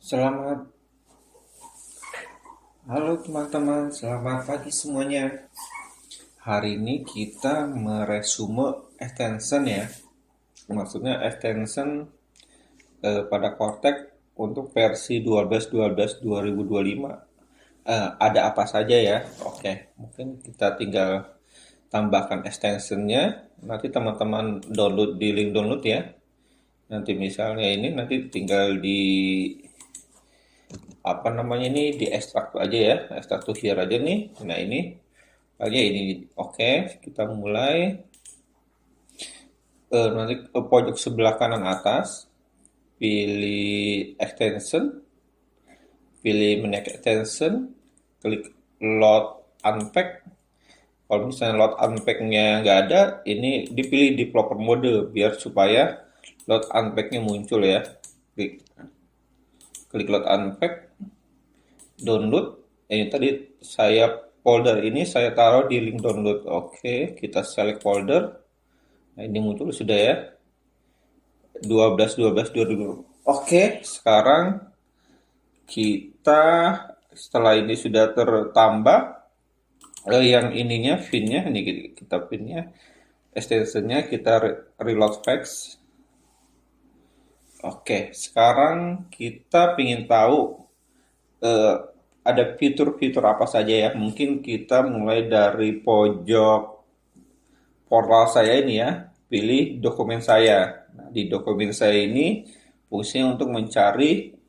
Selamat, halo teman-teman, selamat pagi semuanya. Hari ini kita meresume extension ya. Maksudnya extension pada Cortex untuk versi 12.12.2025. Ada apa saja ya? Oke, mungkin kita tinggal tambahkan extensionnya. Nanti teman-teman download di link download ya. Nanti misalnya ini nanti tinggal di apa namanya ini di ekstrak aja ya, ekstrak to here aja nih. Nah ini aja ini. Oke, kita mulai. Nanti ke pojok sebelah kanan atas, pilih extension, pilih menu extension, klik load unpack. Kalau misalnya load unpack-nya nggak ada, ini dipilih di proper mode biar supaya load unpack-nya muncul ya. Klik, klik load unpack, download. Ini tadi saya folder ini saya taruh di link download. Oke, kita select folder. Nah, ini muncul sudah ya. 12 Oke, sekarang kita setelah ini sudah tertambah yang ininya pinnya ini kita pinnya extensionnya kita reload facts. Oke, sekarang kita ingin tahu eh, ada fitur-fitur apa saja ya. Mungkin kita mulai dari pojok portal saya ini ya, pilih dokumen saya. Nah, di dokumen saya ini fungsinya untuk mencari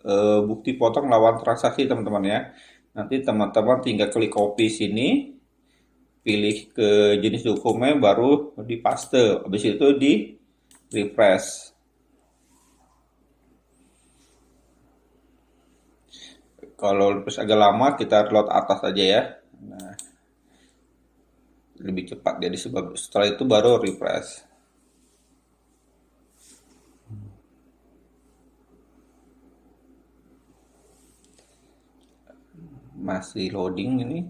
bukti potong lawan transaksi teman-teman ya. Nanti teman-teman tinggal klik copy sini, pilih ke jenis dokumen, baru di paste. Habis itu di refresh. Kalau terus agak lama kita reload atas aja ya. Nah, lebih cepat jadi sebab setelah itu baru refresh. Masih loading ini.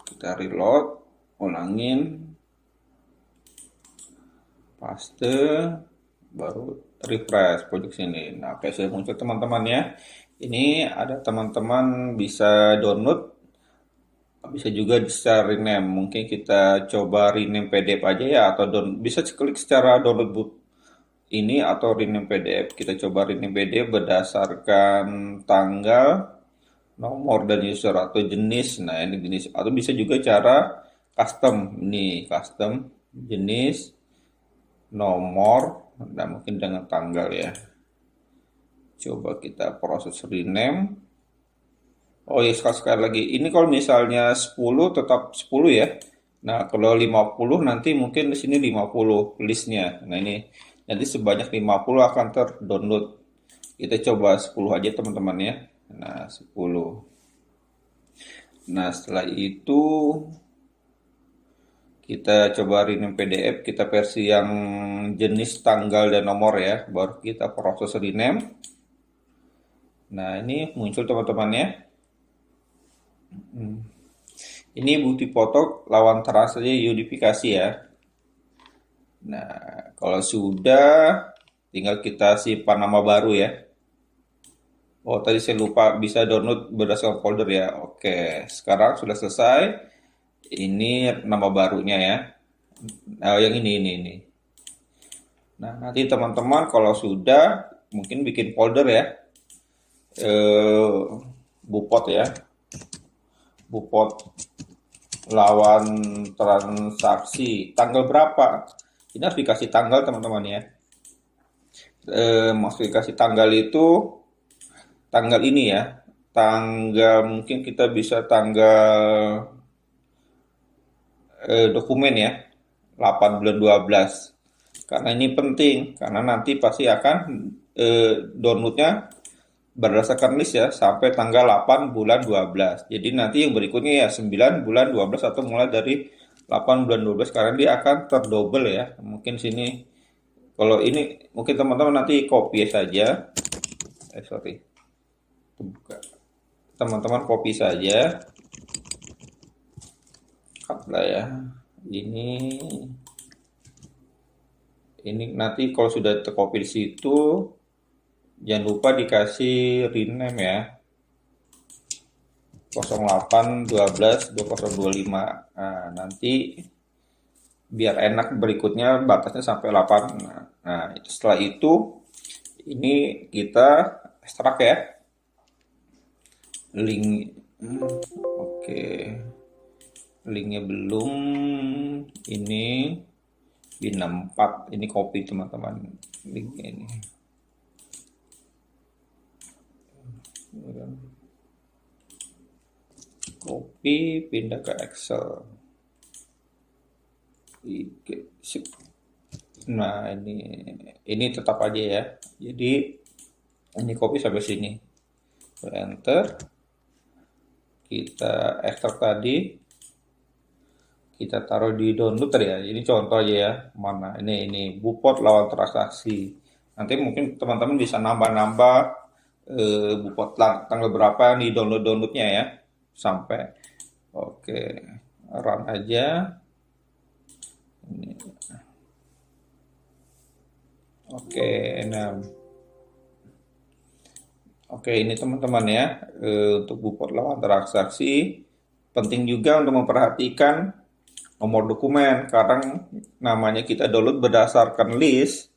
Kita reload, ulangin, paste, baru refresh pojok sini. Nah, oke sudah muncul teman-teman ya. Ini ada teman-teman bisa download, bisa juga bisa rename. Mungkin kita coba rename PDF aja ya, atau bisa klik secara download book ini atau rename PDF. Kita coba rename PDF berdasarkan tanggal, nomor dan user atau jenis. Nah, ini jenis atau bisa juga cara custom. Ini custom jenis, nomor, dan mungkin dengan tanggal ya. Coba kita proses rename. Oh ya, sekali lagi. Ini kalau misalnya 10 tetap 10 ya. Nah, kalau 50 nanti mungkin di sini 50 listnya. Nah, ini nanti sebanyak 50 akan terdownload. Kita coba 10 aja teman-teman ya. Nah, 10. Nah, setelah itu kita coba rename PDF, kita versi yang jenis, tanggal, dan nomor ya. Baru kita proses rename. Nah, ini muncul teman-teman ya. Ini bukti foto lawan transaksi unifikasi ya. Nah, kalau sudah, tinggal kita simpan nama baru ya. Oh, tadi saya lupa bisa download berdasarkan folder ya. Oke, sekarang sudah selesai. Ini nama barunya ya. Nah, yang ini. Nah, nanti teman-teman kalau sudah mungkin bikin folder ya. Eh, Bupot ya. Bupot lawan transaksi tanggal berapa? Ini harus dikasih tanggal teman-teman ya. Maksud dikasih tanggal itu tanggal ini ya. Tanggal mungkin kita bisa tanggal dokumen ya. 8 bulan 12. Karena ini penting karena nanti pasti akan downloadnya berdasarkan list ya sampai tanggal 8 bulan 12. Jadi nanti yang berikutnya ya 9 bulan 12 atau mulai dari 8 bulan 12 karena dia akan terdouble ya. Mungkin sini kalau ini mungkin teman-teman nanti copy saja. Sorry. Teman-teman copy saja. Cut lah ya. Ini Ini nanti kalau sudah tercopy di situ, jangan lupa dikasih rename ya. 08 12 20 25. Nah, nanti biar enak berikutnya batasnya sampai 8. Nah, setelah itu ini kita ekstrak ya. Link. Oke. Linknya belum. Ini bin 4. Ini copy teman-teman. Linknya ini. Copy, pindah ke Excel. Sip. Nah, ini tetap aja ya. Jadi ini copy sampai sini. Enter. Kita ekstrak tadi. Kita taruh di download tadi ya. Ini contoh aja ya. Mana? Ini Bupot lawan transaksi. Nanti mungkin teman-teman bisa nambah-nambah Bupot tanggal berapa di downloadnya ya. Sampai. Oke. Run aja. Ini. Oke, nah. Oke, ini teman-teman ya, untuk Bupot lawan transaksi penting juga untuk memperhatikan nomor dokumen. Karena namanya kita download berdasarkan list,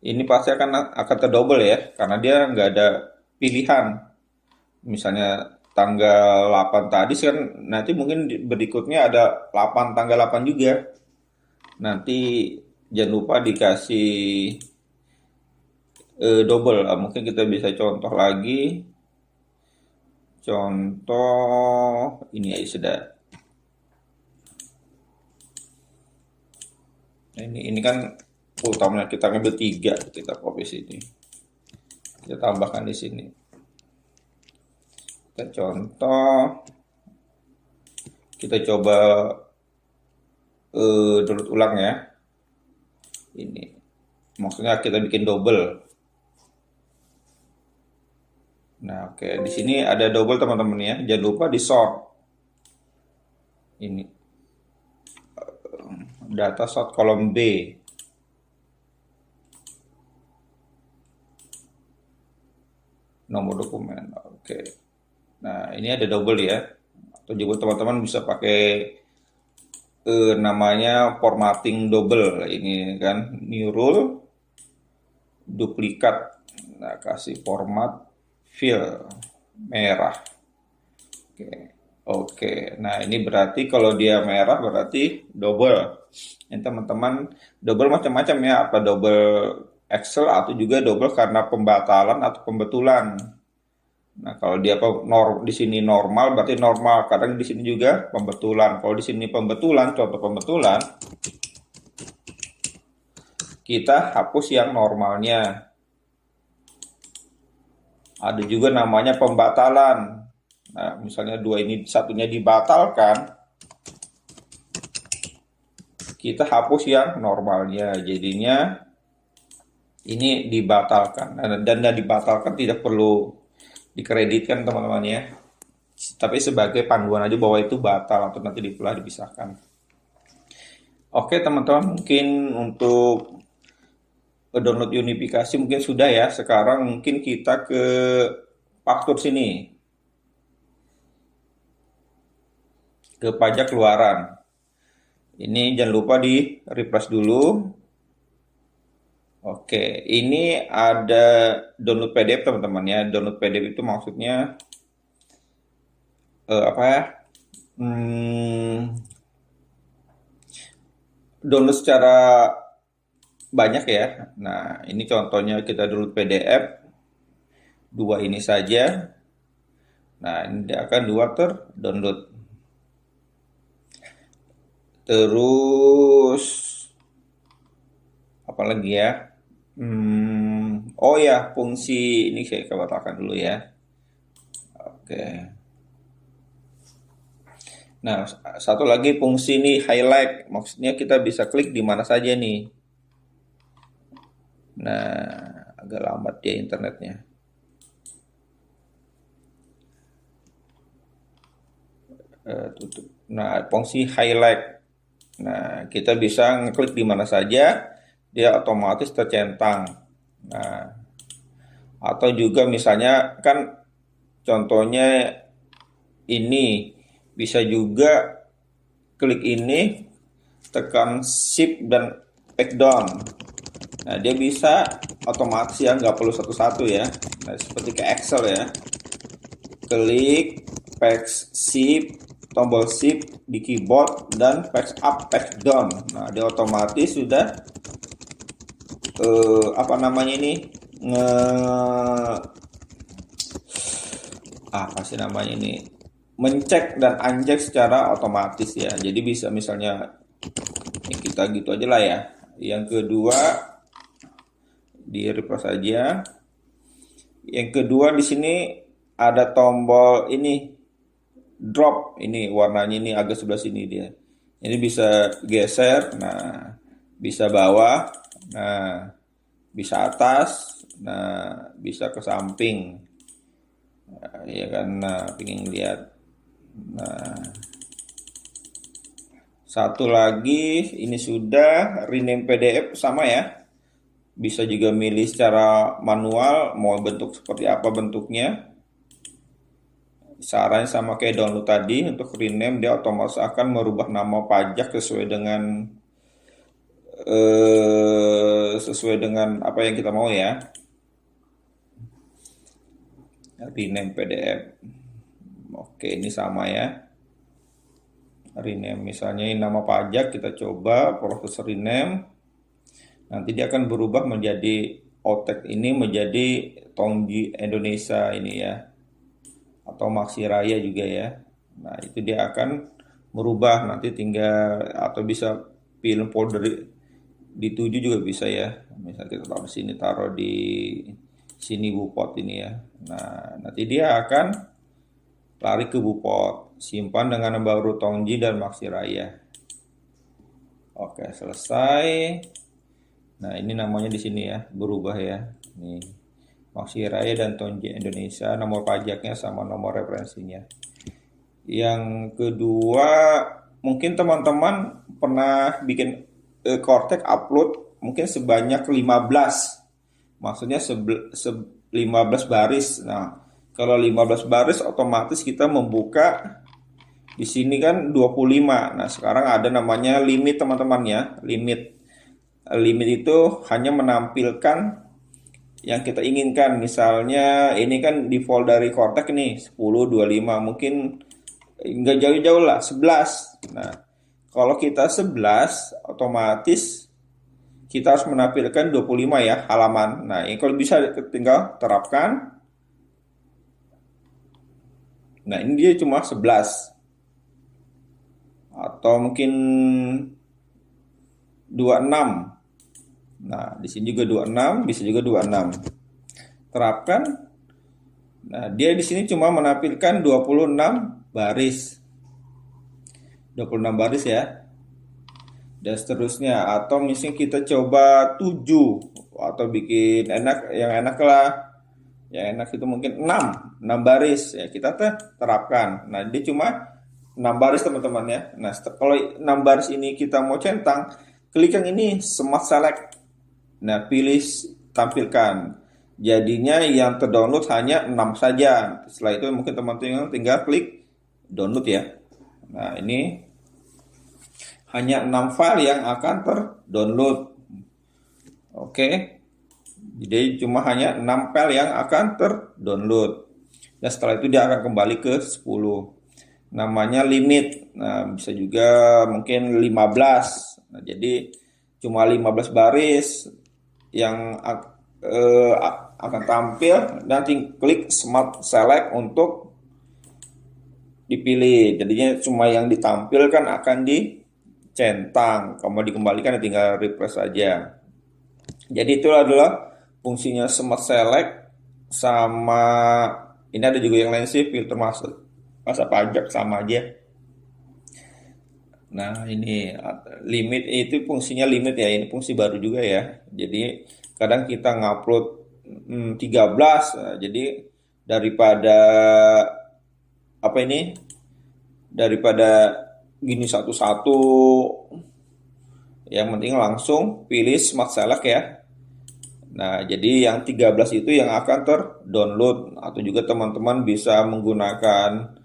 ini pasti akan terdouble ya, karena dia nggak ada pilihan. Misalnya tanggal 8 tadi kan nanti mungkin berikutnya ada 8 tanggal 8 juga. Nanti jangan lupa dikasih double. Mungkin kita bisa contoh lagi. Contoh ini aja sudah. Nah, ini kan utamanya kita ngambil 3, kita copy sini. Kita tambahkan di sini. Kita contoh. Kita coba download ulang ya. Ini maksudnya kita bikin double. Nah, oke, di sini ada double teman-teman ya. Jangan lupa di sort. Ini data sort kolom B. Nomor dokumen. Oke. Nah, ini ada double ya. Atau juga teman-teman bisa pakai namanya formatting double. Ini kan new rule duplikat. Nah, kasih format fill merah. Oke. Oke. Nah, ini berarti kalau dia merah berarti double. Ini teman-teman double macam-macam ya, apa double Excel atau juga double karena pembatalan atau pembetulan. Nah, kalau dia di sini normal berarti normal. Kadang di sini juga pembetulan. Kalau di sini pembetulan, contoh pembetulan, kita hapus yang normalnya. Ada juga namanya pembatalan. Nah, misalnya dua ini satunya dibatalkan, kita hapus yang normalnya. Jadinya ini dibatalkan. Dan dibatalkan tidak perlu dikreditkan teman-teman ya. Tapi sebagai panduan aja bahwa itu batal atau nanti dipisahkan. Oke teman-teman, mungkin untuk download unifikasi mungkin sudah ya. Sekarang mungkin kita ke faktur sini. Ke pajak keluaran. Ini jangan lupa di refresh dulu. Oke, ini ada download PDF teman-teman ya. Download PDF itu maksudnya apa ya? Download secara banyak ya. Nah, ini contohnya kita download PDF. Dua ini saja. Nah, ini akan dua terdownload. Terus apa lagi ya? Oh ya, fungsi ini saya katakan dulu ya. Oke. Nah, satu lagi fungsi ini highlight. Maksudnya kita bisa klik di mana saja nih. Nah, agak lambat dia internetnya. Tutup. Nah, fungsi highlight. Nah, kita bisa ngeklik di mana saja dia otomatis tercentang. Nah, atau juga misalnya kan contohnya ini bisa juga klik ini, tekan shift dan back down. Nah, dia bisa otomatis ya, nggak perlu satu-satu ya. Nah, seperti ke Excel ya. Klik, paste shift, tombol shift di keyboard dan paste up, paste down. Nah, dia otomatis sudah apa namanya ini apa sih namanya ini mencek dan uncheck secara otomatis ya. Jadi bisa misalnya ya kita gitu aja lah ya. Yang kedua di refresh saja. Yang kedua di sini ada tombol ini drop, ini warnanya ini agak sebelah sini dia. Ini bisa geser, nah bisa bawah, nah bisa atas, nah bisa ke samping. Nah, ya kan, nah pengen lihat. Nah, satu lagi ini sudah rename PDF sama ya. Bisa juga milih secara manual mau bentuk seperti apa bentuknya. Saran sama kayak download tadi, untuk rename dia otomatis akan merubah nama pajak sesuai dengan apa yang kita mau ya. Rename PDF. Oke, ini sama ya. Rename misalnya ini nama pajak, kita coba proses rename. Nanti dia akan berubah menjadi Otek ini menjadi Tongji Indonesia ini ya. Atau Maksi Raya juga ya. Nah, itu dia akan merubah, nanti tinggal atau bisa pilih folder dituju juga bisa ya. Misalnya kita taruh di sini, taruh di sini Bupot ini ya. Nah, nanti dia akan lari ke Bupot, simpan dengan baru Tongji dan Maksi Raya. Oke, selesai. Nah, ini namanya di sini ya, berubah ya. Nih, Maksi Raya dan Tongji Indonesia, nomor pajaknya sama nomor referensinya. Yang kedua, mungkin teman-teman pernah bikin Cortex upload mungkin sebanyak 15. Maksudnya 15 baris. Nah, kalau 15 baris otomatis kita membuka di sini kan 25. Nah, sekarang ada namanya limit teman-teman ya. Limit itu hanya menampilkan yang kita inginkan. Misalnya ini kan default dari Cortex nih 10, 25, mungkin nggak jauh-jauh lah 11. Nah, kalau kita 11 otomatis kita harus menampilkan 25 ya halaman. Nah, ini kalau bisa tinggal terapkan. Nah, ini dia cuma 11. Atau mungkin 26. Nah, di sini juga 26, bisa juga 26. Terapkan. Nah, dia di sini cuma menampilkan 26 baris. 26 baris ya. Dan seterusnya. Atau misalnya kita coba 7 atau bikin yang enak lah. Yang enak itu mungkin 6 baris ya, kita terapkan. Nah, dia cuma 6 baris teman-teman ya. Nah, kalau 6 baris ini kita mau centang, klik yang ini Smart Select. Nah, pilih tampilkan. Jadinya yang terdownload hanya 6 saja. Setelah itu mungkin teman-teman tinggal klik download ya. Nah, ini hanya 6 file yang akan terdownload. Oke. Jadi cuma hanya 6 file yang akan terdownload. Dan setelah itu dia akan kembali ke 10. Namanya limit. Nah, bisa juga mungkin 15. Nah, jadi cuma 15 baris yang akan tampil, nanti klik Smart Select untuk dipilih. Jadinya cuma yang ditampilkan akan dicentang. Kalau dikembalikan tinggal refresh saja. Jadi itu adalah fungsinya Smart Select. Sama ini ada juga yang lain sih, filter masa pajak sama aja. Nah, ini limit itu fungsinya limit ya. Ini fungsi baru juga ya. Jadi kadang kita ngupload 13. Nah, jadi daripada apa ini? Daripada gini satu-satu Yang penting langsung pilih Smart Select ya. Nah, jadi yang 13 itu yang akan terdownload, atau juga teman-teman bisa menggunakan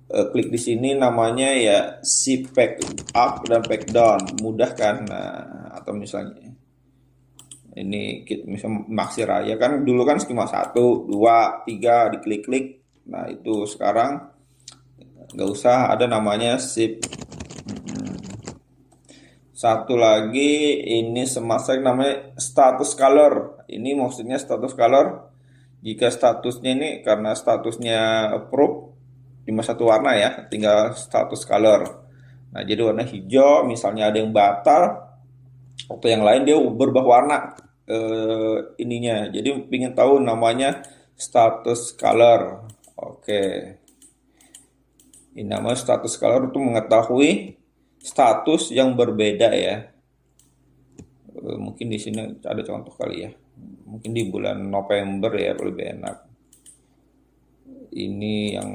klik di sini namanya ya si pack up dan pack down, mudah kan? Nah, atau misalnya ini kita misal Maxi Raya kan dulu kan cuma satu, dua, tiga diklik-klik. Nah, itu sekarang nggak usah ada namanya sip. Satu lagi ini semasang namanya status color. Ini maksudnya status color jika statusnya ini karena statusnya approve cuma satu warna ya, tinggal status color. Nah, jadi warna hijau misalnya ada yang batal atau yang lain dia berubah warna ininya. Jadi ingin tahu namanya status color. Oke. Ini nama status color untuk mengetahui status yang berbeda ya. Mungkin di sini ada contoh kali ya. Mungkin di bulan November ya lebih enak. Ini yang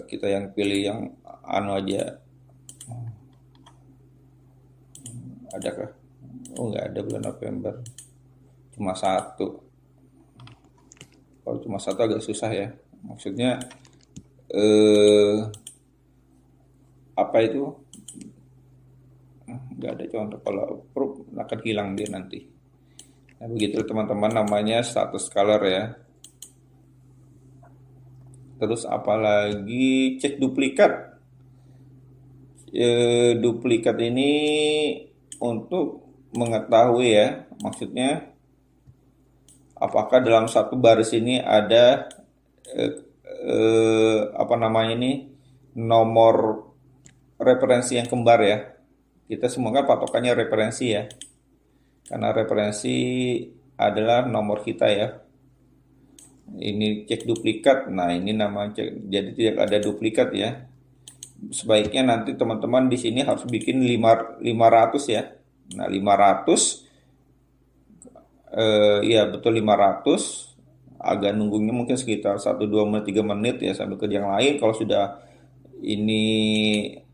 kita yang pilih yang anu aja. Adakah? Oh, nggak ada bulan November. Cuma satu. Kalau cuma satu agak susah ya. Maksudnya apa itu? Nggak ada contoh. Kalau approve akan hilang dia nanti. Nah, begitu teman-teman namanya status color ya. Terus apalagi cek duplikat. Duplikat ini untuk mengetahui ya, maksudnya apakah dalam satu baris ini ada apa namanya ini nomor referensi yang kembar ya. Kita semua kan patokannya referensi ya, karena referensi adalah nomor kita ya. Ini cek duplikat, nah ini nama cek, jadi tidak ada duplikat ya. Sebaiknya nanti teman-teman di sini harus bikin 500 ya. Nah, 500 iya betul 500. Agak nunggunya mungkin sekitar 1 2 menit 3 menit ya sambil kerja yang lain. Kalau sudah ini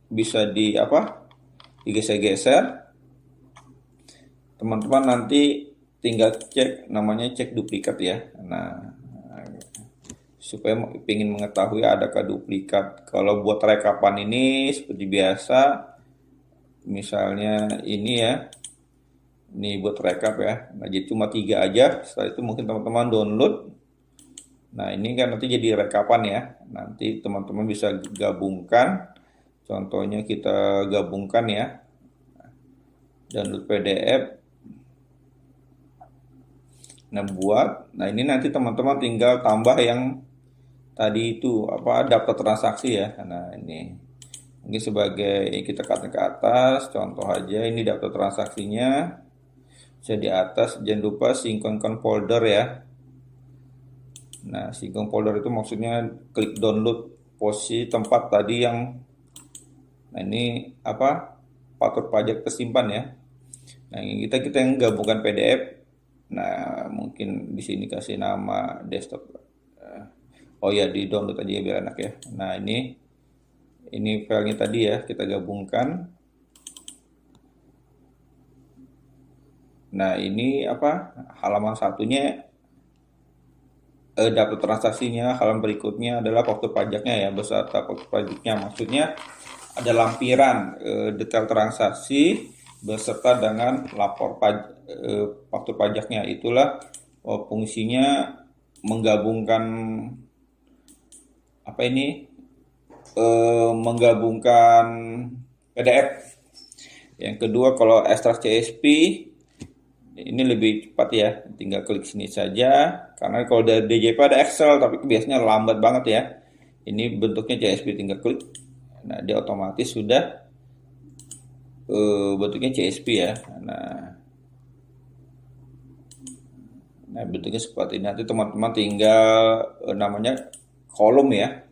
bisa di apa? Digeser-geser. Teman-teman nanti tinggal cek namanya cek duplikat ya. Nah, supaya ingin mengetahui adakah duplikat. Kalau buat rekapan ini seperti biasa, misalnya ini ya, ini buat rekap ya. Nah, jadi cuma 3 aja. Setelah itu mungkin teman-teman download. Nah, ini kan nanti jadi rekapan ya. Nanti teman-teman bisa gabungkan. Contohnya kita gabungkan ya. Download PDF. Nah ini nanti teman-teman tinggal tambah yang tadi itu apa daftar transaksi ya. Nah, ini mungkin sebagai kita katakan ke atas contoh aja ini daftar transaksinya. Bisa di atas jangan lupa sinkronkan folder ya. Nah, sinkron folder itu maksudnya klik download posisi tempat tadi yang nah ini apa faktur pajak tersimpan ya. Nah, kita yang gabungkan PDF. Nah, mungkin di sini kasih nama desktop. Oh ya, di download aja biar enak ya. Nah, ini filenya tadi ya, kita gabungkan. Nah, ini apa? Halaman satunya daftar transaksinya, halaman berikutnya adalah faktur pajaknya ya, beserta faktur pajaknya. Maksudnya ada lampiran detail transaksi beserta dengan faktur pajaknya. Itulah fungsinya menggabungkan apa ini menggabungkan PDF. Yang kedua kalau ekstrak CSV ini lebih cepat ya, tinggal klik sini saja. Karena kalau dari DJP ada Excel tapi biasanya lambat banget ya. Ini bentuknya CSV, tinggal klik. Nah, dia otomatis sudah bentuknya CSV ya. Nah, bentuknya seperti ini. Nanti teman-teman tinggal namanya kolom ya.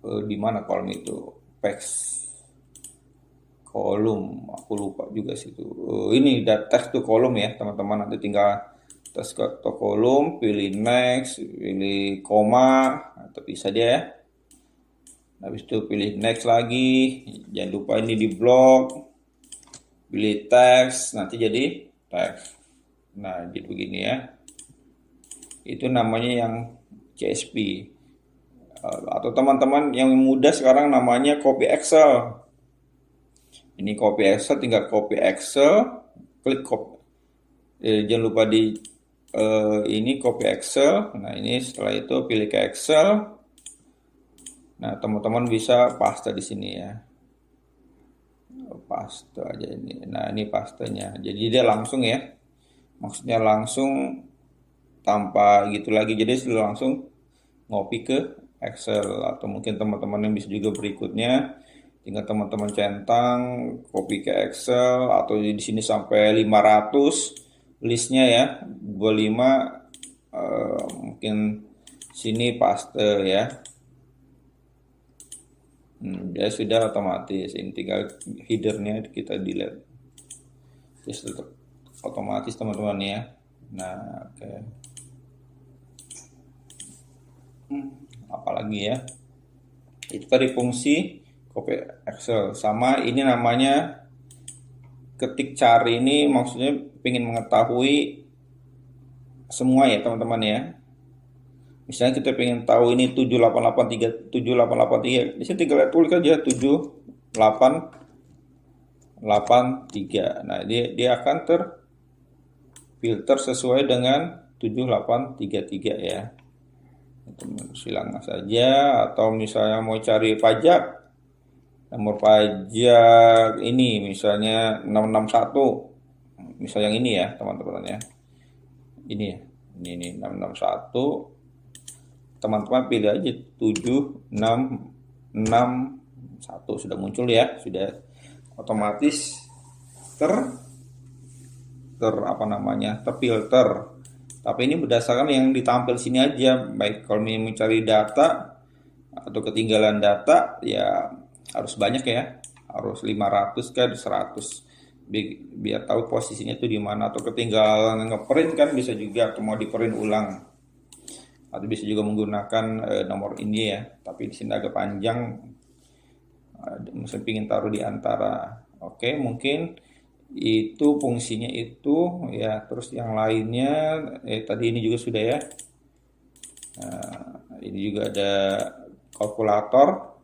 Di mana kolom itu? Text kolom, aku lupa juga sih itu. Ini text to kolom ya, teman-teman. Nanti tinggal text to kolom, pilih next, pilih koma, atau bisa dia ya. Habis itu pilih next lagi, jangan lupa ini di blok, pilih teks, nanti jadi teks. Nah, jadi begini ya. Itu namanya yang CSP. Atau teman-teman yang mudah sekarang namanya copy Excel. Ini copy Excel, tinggal copy Excel, klik copy. Jangan lupa di ini copy Excel. Nah, ini setelah itu pilih ke Excel. Nah, teman-teman bisa paste di sini ya. Paste aja ini. Nah, ini pastenya. Jadi dia langsung ya. Maksudnya langsung tanpa gitu lagi. Jadi sudah langsung ngopi ke Excel, atau mungkin teman-teman yang bisa juga berikutnya tinggal teman-teman centang copy ke Excel, atau di sini sampai 500 listnya ya, 25 mungkin sini paste ya. Ya sudah otomatis, ini tinggal headernya kita delete, just otomatis teman-teman ya. Nah, oke. Apalagi ya, itu tadi fungsi copy Excel. Sama ini namanya ketik cari, ini maksudnya ingin mengetahui semua ya teman-teman ya. Misalnya kita pengen tahu ini 7883 7883, di sini tinggal tulis aja 7883. Nah, dia akan terfilter sesuai dengan 7833 ya. Silang saja. Atau misalnya mau cari pajak, nomor pajak ini misalnya 661, misal yang ini ya teman-teman ya, ini ya, ini 661, teman-teman pilih aja 7661, sudah muncul ya, sudah otomatis apa namanya, terfilter. Tapi ini berdasarkan yang ditampil sini aja. Baik kalau ingin mencari data atau ketinggalan data ya harus banyak ya. Harus 500 ke 100 biar tahu posisinya itu di mana, atau ketinggalan ngeprint kan bisa juga, atau mau di-print ulang. Atau bisa juga menggunakan nomor ini ya. Tapi di sini agak panjang. Mungkin ingin taruh di antara. Oke, mungkin itu fungsinya itu ya. Terus yang lainnya tadi ini juga sudah ya. Nah, ini juga ada kalkulator.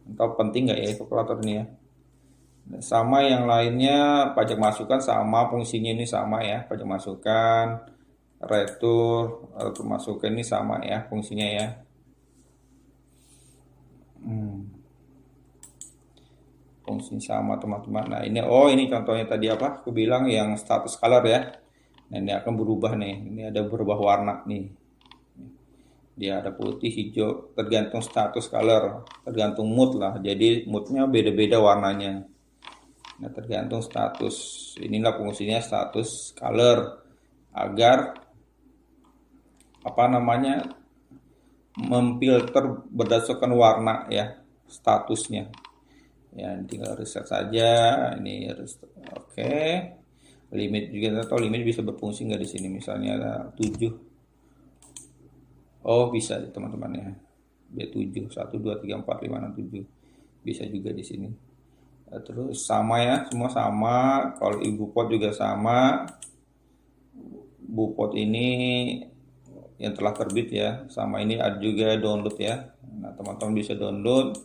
Entah penting nggak ya kalkulator ini ya. Sama yang lainnya, pajak masukan sama fungsinya ini sama ya. Pajak masukan, retur masukan ini sama ya fungsinya ya. Fungsinya sama teman-teman. Nah ini ini contohnya tadi apa aku bilang yang status color ya. Nah ini akan berubah nih, ini ada berubah warna nih, dia ada putih, hijau, tergantung status color, tergantung mood lah. Jadi moodnya beda-beda warnanya. Nah tergantung status, inilah fungsinya status color, agar apa namanya, memfilter berdasarkan warna ya statusnya. Ya tinggal reset saja ini. Oke. Limit juga, atau limit bisa berfungsi nggak di sini, misalnya 7. Oh bisa teman-teman ya, B7 1 2 3 4 5 6 7 bisa juga di sini. Terus sama ya, semua sama. Kalau ibu pot juga sama, bu pot ini yang telah terbit ya, sama ini ada juga download ya. Nah teman-teman bisa download,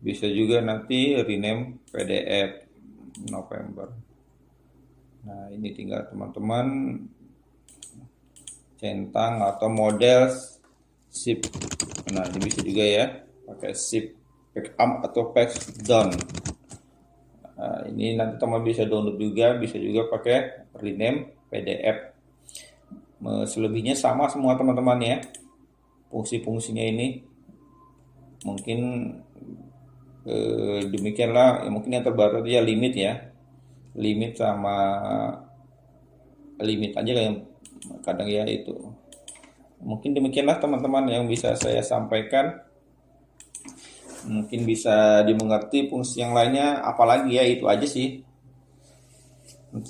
bisa juga nanti rename PDF November. Nah ini tinggal teman-teman centang atau model zip. Nah ini bisa juga ya pakai zip backup atau patch down. Nah, ini nanti teman bisa download juga, bisa juga pakai rename PDF. Selebihnya sama semua teman-teman ya. Fungsi-fungsinya ini mungkin demikianlah ya. Mungkin yang terbaru ya limit ya, limit sama limit aja yang kadang ya itu. Mungkin demikianlah teman-teman yang bisa saya sampaikan. Mungkin bisa dimengerti. Fungsi yang lainnya apalagi ya, itu aja sih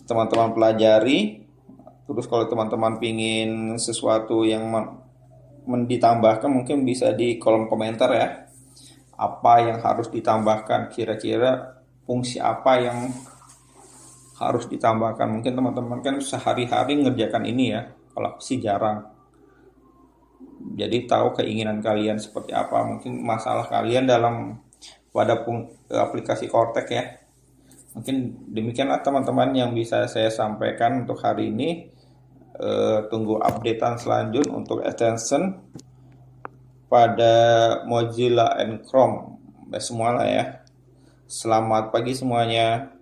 teman-teman pelajari. Terus kalau teman-teman pingin sesuatu yang ditambahkan, mungkin bisa di kolom komentar ya, apa yang harus ditambahkan, kira-kira fungsi apa yang harus ditambahkan. Mungkin teman-teman kan sehari-hari ngerjakan ini ya, kalau aku sih jarang. Jadi tahu keinginan kalian seperti apa, mungkin masalah kalian dalam pada aplikasi Cortex ya. Mungkin demikianlah teman-teman yang bisa saya sampaikan untuk hari ini. Tunggu updatean selanjutnya untuk extension pada Mozilla and Chrome. Semua lah ya. Selamat pagi semuanya.